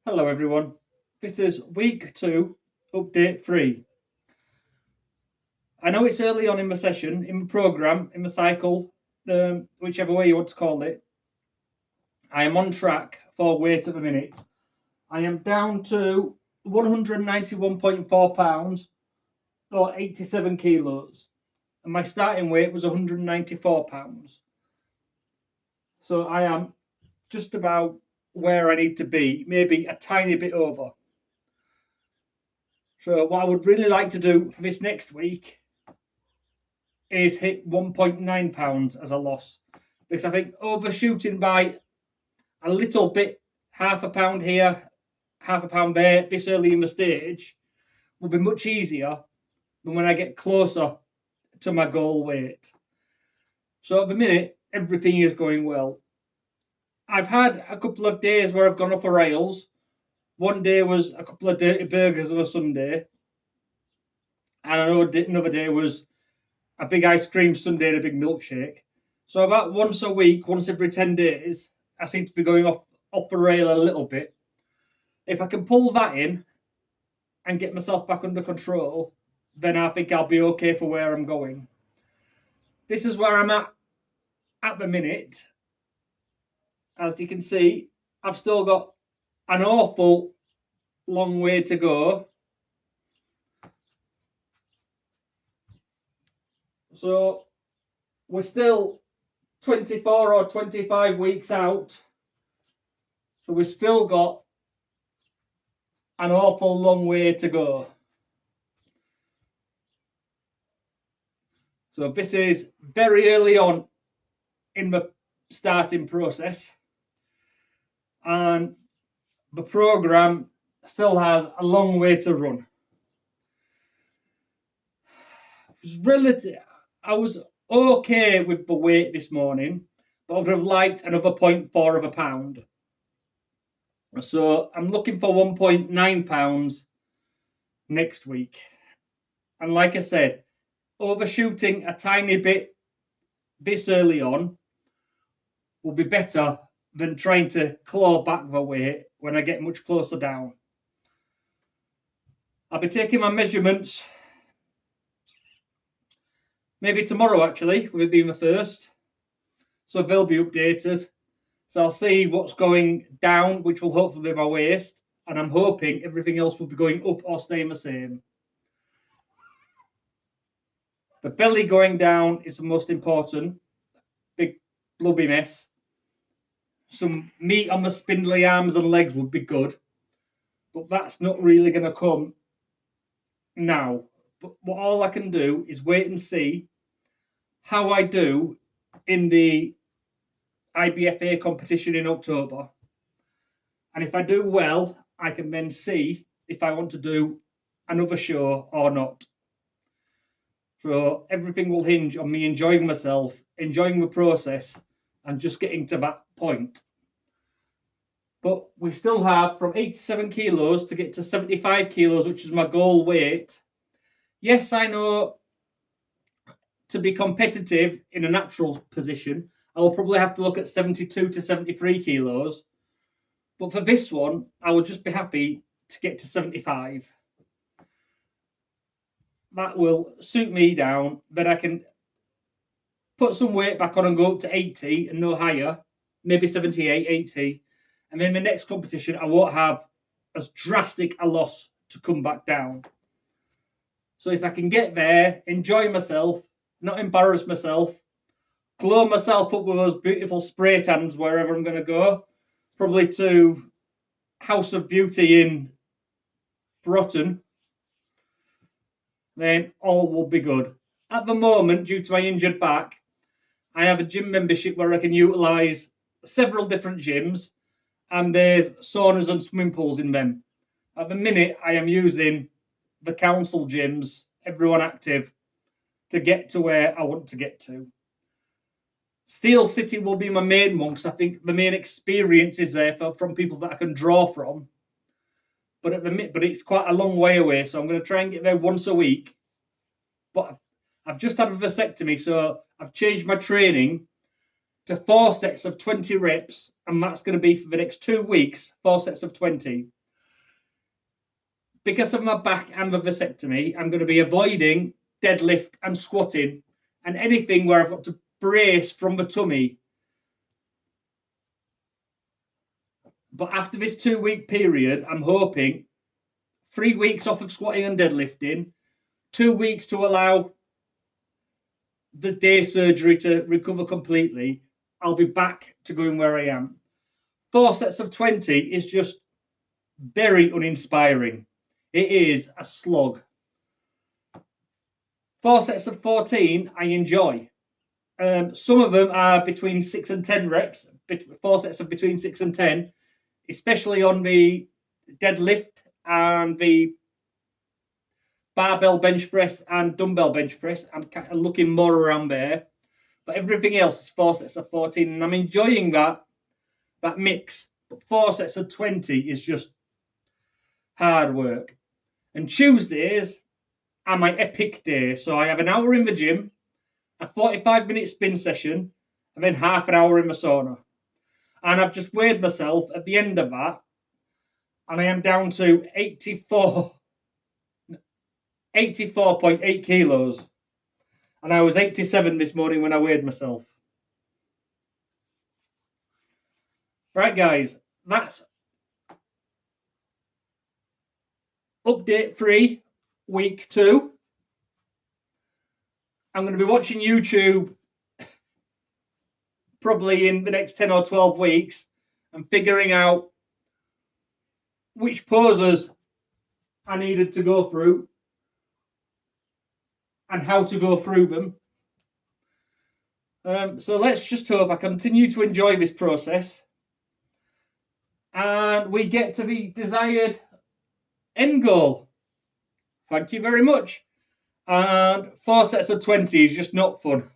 Hello everyone, this is week 2, update 3. I know it's early on in the session, in the programme, in the cycle, whichever way you want to call it. I am on track for weight at the minute. I am down to 191.4 pounds or 87 kilos, and my starting weight was 194 pounds. So I am just about where I need to be, maybe a tiny bit over. So what I would really like to do for this next week is hit 1.9 pounds as a loss, because I think overshooting by a little bit, half a pound here, half a pound there, this early in the stage, will be much easier than when I get closer to my goal weight. So at the minute, everything is going well. I've had a couple of days where I've gone off the rails. One day was a couple of dirty burgers on a Sunday, and another day was a big ice cream sundae and a big milkshake. So about once a week, once every 10 days, I seem to be going off the rail a little bit. If I can pull that in and get myself back under control, then I think I'll be okay for where I'm going. This is where I'm at the minute. As you can see, I've still got an awful long way to go. So we're still 24 or 25 weeks out. So we've still got an awful long way to go. So this is very early on in the starting process, and the program still has a long way to run. I was okay with the weight this morning, but I would have liked another 0.4 of a pound. So I'm looking for 1.9 pounds next week. And like I said, overshooting a tiny bit this early on will be better than trying to claw back the weight when I get much closer down. I'll be taking my measurements maybe tomorrow, actually, with it being the first. So they'll be updated. So I'll see what's going down, which will hopefully be my waist. And I'm hoping everything else will be going up or staying the same. The belly going down is the most important. Big blubby mess. Some meat on the spindly arms and legs would be good. But that's not really going to come now. But what all I can do is wait and see how I do in the IBFA competition in October. And if I do well, I can then see if I want to do another show or not. So everything will hinge on me enjoying myself, enjoying the process, and just getting to that point. But we still have from 87 kilos to get to 75 kilos, which is my goal weight. Yes, I know to be competitive in a natural position, I will probably have to look at 72 to 73 kilos. But for this one, I would just be happy to get to 75. That will suit me down. Then I can put some weight back on and go up to 80 and no higher, maybe 78, 80. And then the next competition, I won't have as drastic a loss to come back down. So if I can get there, enjoy myself, not embarrass myself, glow myself up with those beautiful spray tans wherever I'm going to go, probably to House of Beauty in Broughton, then all will be good. At the moment, due to my injured back, I have a gym membership where I can utilise several different gyms, and there's saunas and swimming pools in them. At the minute, I am using the council gyms, everyone active, to get to where I want to get to. Steel City will be my main one because I think the main experience is there from people that I can draw from. But it's quite a long way away, so I'm going to try and get there once a week. But I've just had a vasectomy, so I've changed my training to 4 sets of 20 reps, and that's going to be for the next 2 weeks, 4 sets of 20. Because of my back and the vasectomy, I'm going to be avoiding deadlift and squatting and anything where I've got to brace from the tummy. But after this 2-week period, I'm hoping 3 weeks off of squatting and deadlifting, 2 weeks to allow the day surgery to recover completely. I'll be back to going where I am. 4 sets of 20 is just very uninspiring. It is a slog. 4 sets of 14, I enjoy. Some of them are between 6 and 10 reps, 4 sets of between 6 and 10, especially on the deadlift and the barbell bench press and dumbbell bench press. I'm kind of looking more around there. But everything else is 4 sets of 14, and I'm enjoying that mix. But 4 sets of 20 is just hard work. And Tuesdays are my epic day. So I have an hour in the gym, a 45-minute spin session, and then half an hour in the sauna. And I've just weighed myself at the end of that, and I am down to 84.8 kilos. And I was 87 this morning when I weighed myself. Right, guys, that's update 3, week 2. I'm going to be watching YouTube probably in the next 10 or 12 weeks and figuring out which poses I needed to go through and how to go through them. So let's just hope I continue to enjoy this process and we get to the desired end goal. Thank you very much. And 4 sets of 20 is just not fun.